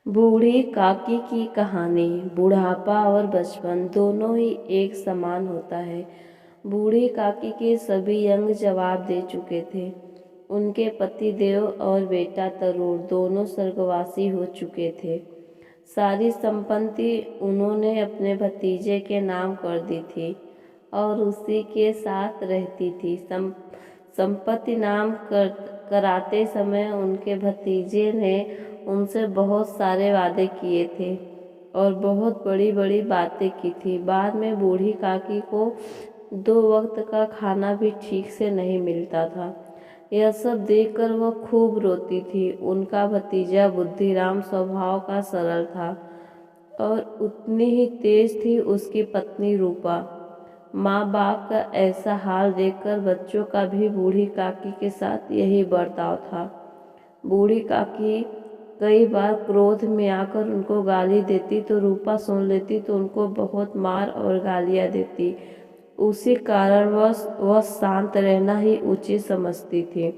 बूढ़ी काकी की कहानी। बुढ़ापा और बचपन दोनों ही एक समान होता है। बूढ़ी काकी के सभी अंग जवाब दे चुके थे। उनके पति देव और बेटा तरुण दोनों स्वर्गवासी हो चुके थे। सारी संपत्ति उन्होंने अपने भतीजे के नाम कर दी थी और उसी के साथ रहती थी। संपत्ति नाम कराते समय उनके भतीजे ने उनसे बहुत सारे वादे किए थे और बहुत बड़ी बड़ी बातें की थी। बाद में बूढ़ी काकी को 2 वक्त का खाना भी ठीक से नहीं मिलता था। यह सब देखकर वह खूब रोती थी। उनका भतीजा बुद्धिराम स्वभाव का सरल था और उतनी ही तेज थी उसकी पत्नी रूपा। माँ बाप का ऐसा हाल देखकर बच्चों का भी बूढ़ी काकी के साथ यही बर्ताव था। बूढ़ी काकी कई बार क्रोध में आकर उनको गाली देती तो रूपा सुन लेती तो उनको बहुत मार और गालियाँ देती। उसी कारणवश वह शांत रहना ही उचित समझती थी।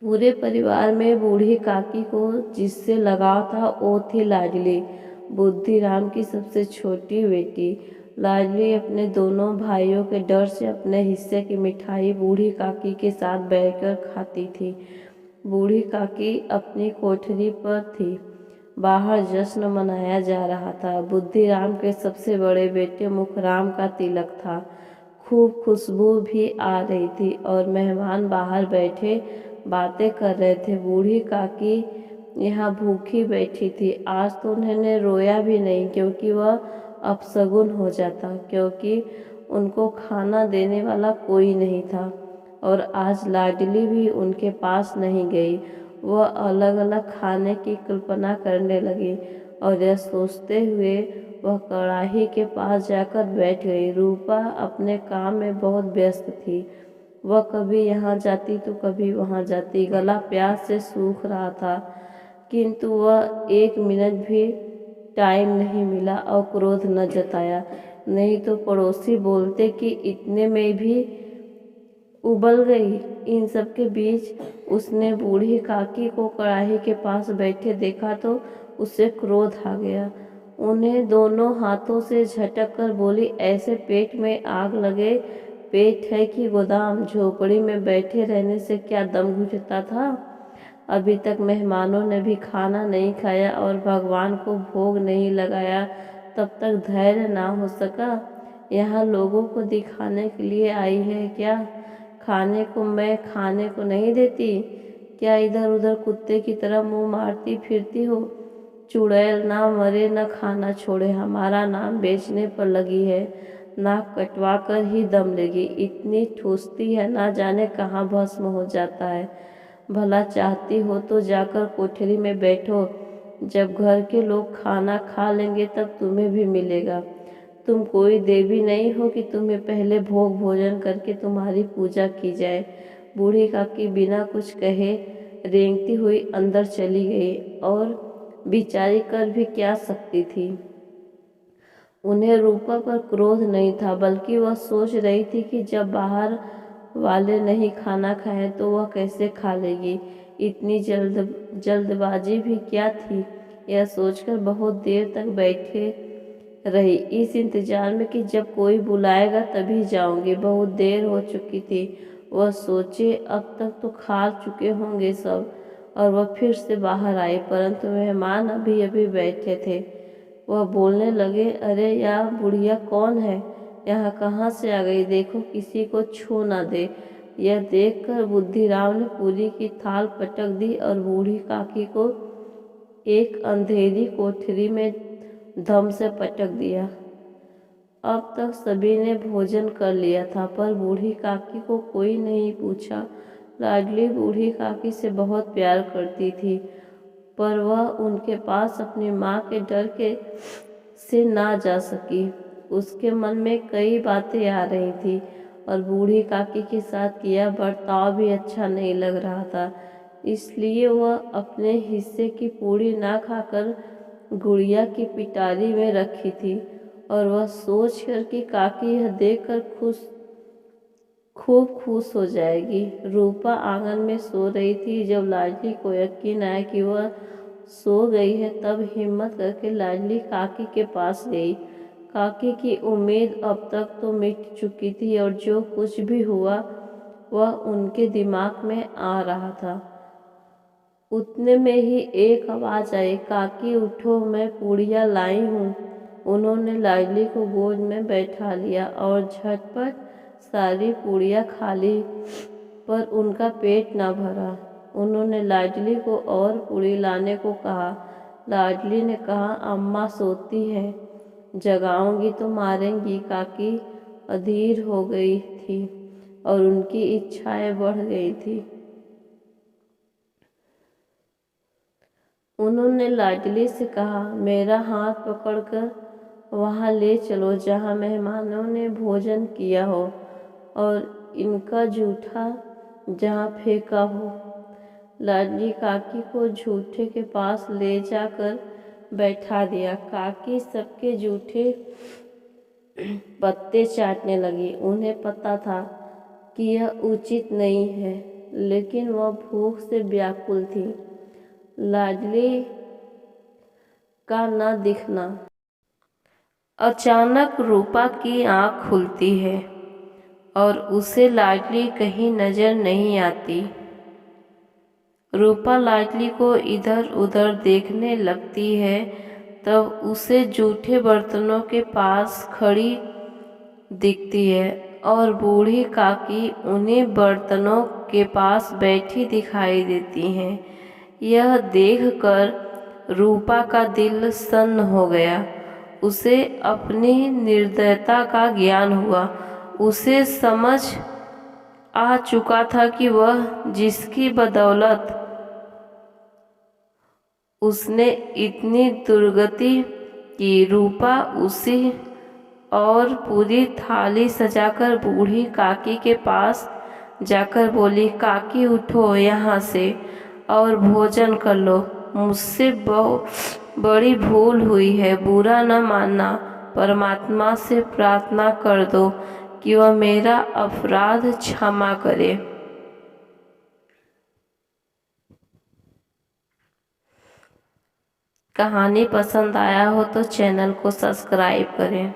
पूरे परिवार में बूढ़ी काकी को जिससे लगाव था वो थी लाडली, बुद्धिराम की सबसे छोटी बेटी। लाडली अपने दोनों भाइयों के डर से अपने हिस्से की मिठाई बूढ़ी काकी के साथ बैठकर खाती थी। बूढ़ी काकी अपनी कोठरी पर थी। बाहर जश्न मनाया जा रहा था। बुद्धिराम के सबसे बड़े बेटे मुखराम का तिलक था। खूब खुशबू भी आ रही थी और मेहमान बाहर बैठे बातें कर रहे थे। बूढ़ी काकी यहाँ भूखी बैठी थी। आज तो उन्होंने रोया भी नहीं क्योंकि वह अपशगुन हो जाता, क्योंकि उनको खाना देने वाला कोई नहीं था। और आज लाडली भी उनके पास नहीं गई। वह अलग अलग खाने की कल्पना करने लगी और यह सोचते हुए वह कढ़ाई के पास जाकर बैठ गई। रूपा अपने काम में बहुत व्यस्त थी। वह कभी यहाँ जाती तो कभी वहाँ जाती। गला प्यास से सूख रहा था किंतु वह 1 मिनट भी टाइम नहीं मिला और क्रोध न जताया, नहीं तो पड़ोसी बोलते कि इतने में भी उबल गई। इन सब के बीच उसने बूढ़ी काकी को कढ़ाई के पास बैठे देखा तो उसे क्रोध आ गया। उन्हें दोनों हाथों से झटक कर बोली, ऐसे पेट में आग लगे पेट है कि गोदाम? झोपड़ी में बैठे रहने से क्या दम घुटता था? अभी तक मेहमानों ने भी खाना नहीं खाया और भगवान को भोग नहीं लगाया, तब तक धैर्य ना हो सका। यहाँ लोगों को दिखाने के लिए आई है क्या? खाने को मैं खाने को नहीं देती क्या? इधर उधर कुत्ते की तरह मुंह मारती फिरती हो? चुड़ैल ना मरे न खाना छोड़े, हमारा नाम बेचने पर लगी है। नाक कटवा कर ही दम लेगी। इतनी ठूसती है, ना जाने कहाँ भस्म हो जाता है। भला चाहती हो तो जाकर कोठरी में बैठो। जब घर के लोग खाना खा लेंगे तब तुम्हें भी मिलेगा। तुम कोई देवी नहीं हो कि तुम्हें पहले भोग भोजन करके तुम्हारी पूजा की जाए। बूढ़ी काकी बिना कुछ कहे रेंगती हुई अंदर चली गई और बेचारी कर भी क्या सकती थी। उन्हें रूपा पर क्रोध नहीं था, बल्कि वह सोच रही थी कि जब बाहर वाले नहीं खाना खाए तो वह कैसे खा लेगी। इतनी जल्दबाजी भी क्या थी? यह सोचकर बहुत देर तक बैठे रही, इस इंतजार में कि जब कोई बुलाएगा तभी जाऊंगी। बहुत देर हो चुकी थी। वह सोचे अब तक तो खा चुके होंगे सब, और वह फिर से बाहर आई, परंतु मेहमान अभी अभी बैठे थे। वह बोलने लगे, अरे यह बुढ़िया कौन है? यहाँ कहाँ से आ गई? देखो किसी को छू ना दे। यह देखकर बुद्धिराम ने पूरी की थाल पटक दी और बूढ़ी काकी को एक अंधेरी कोठरी में धम से पटक दिया। अब तक सभी ने भोजन कर लिया था पर बूढ़ी काकी को कोई नहीं पूछा। लाडली बूढ़ी काकी से बहुत प्यार करती थी, पर वह उनके पास अपनी माँ के डर के से ना जा सकी। उसके मन में कई बातें आ रही थी और बूढ़ी काकी के साथ किया बर्ताव भी अच्छा नहीं लग रहा था। इसलिए वह अपने हिस्से की पूरी ना खाकर गुड़िया की पिटारी में रखी थी और वह सोच कर कि काकी यह देखकर खूब खुश हो जाएगी। रूपा आंगन में सो रही थी जब लाडली को यकीन आया कि वह सो गई है। तब हिम्मत करके लाडली काकी के पास गई। काकी की उम्मीद अब तक तो मिट चुकी थी और जो कुछ भी हुआ वह उनके दिमाग में आ रहा था। उतने में ही एक आवाज़ आई, काकी उठो, मैं पूड़ियाँ लाई हूँ। उन्होंने लाडली को गोद में बैठा लिया और झटपट सारी पूड़ियाँ खा ली, पर उनका पेट न भरा। उन्होंने लाडली को और पूड़ी लाने को कहा। लाडली ने कहा, अम्मा सोती हैं, जगाऊंगी तो मारेंगी। काकी अधीर हो गई थी और उनकी इच्छाएं बढ़ गई थी। उन्होंने लाडली से कहा, मेरा हाथ पकड़कर वहाँ ले चलो जहाँ मेहमानों ने भोजन किया हो और इनका जूठा जहाँ फेंका हो। लाडली काकी को जूठे के पास ले जाकर बैठा दिया। काकी सबके जूठे पत्ते चाटने लगी। उन्हें पता था कि यह उचित नहीं है, लेकिन वह भूख से व्याकुल थी। लाडली का न दिखना। अचानक रूपा की आँख खुलती है और उसे लाडली कहीं नजर नहीं आती। रूपा लाडली को इधर उधर देखने लगती है, तब उसे जूठे बर्तनों के पास खड़ी दिखती है और बूढ़ी काकी उन्हीं बर्तनों के पास बैठी दिखाई देती हैं। यह देखकर रूपा का दिल सन्न हो गया। उसे अपनी निर्दयता का ज्ञान हुआ। उसे समझ आ चुका था कि वह जिसकी बदौलत उसने इतनी दुर्गति की, रूपा उसी और पूरी थाली सजाकर बूढ़ी काकी के पास जाकर बोली, काकी उठो यहाँ से और भोजन कर लो। मुझसे बड़ी भूल हुई है, बुरा न मानना। परमात्मा से प्रार्थना कर दो कि वह मेरा अपराध क्षमा करे। कहानी पसंद आया हो तो चैनल को सब्सक्राइब करें।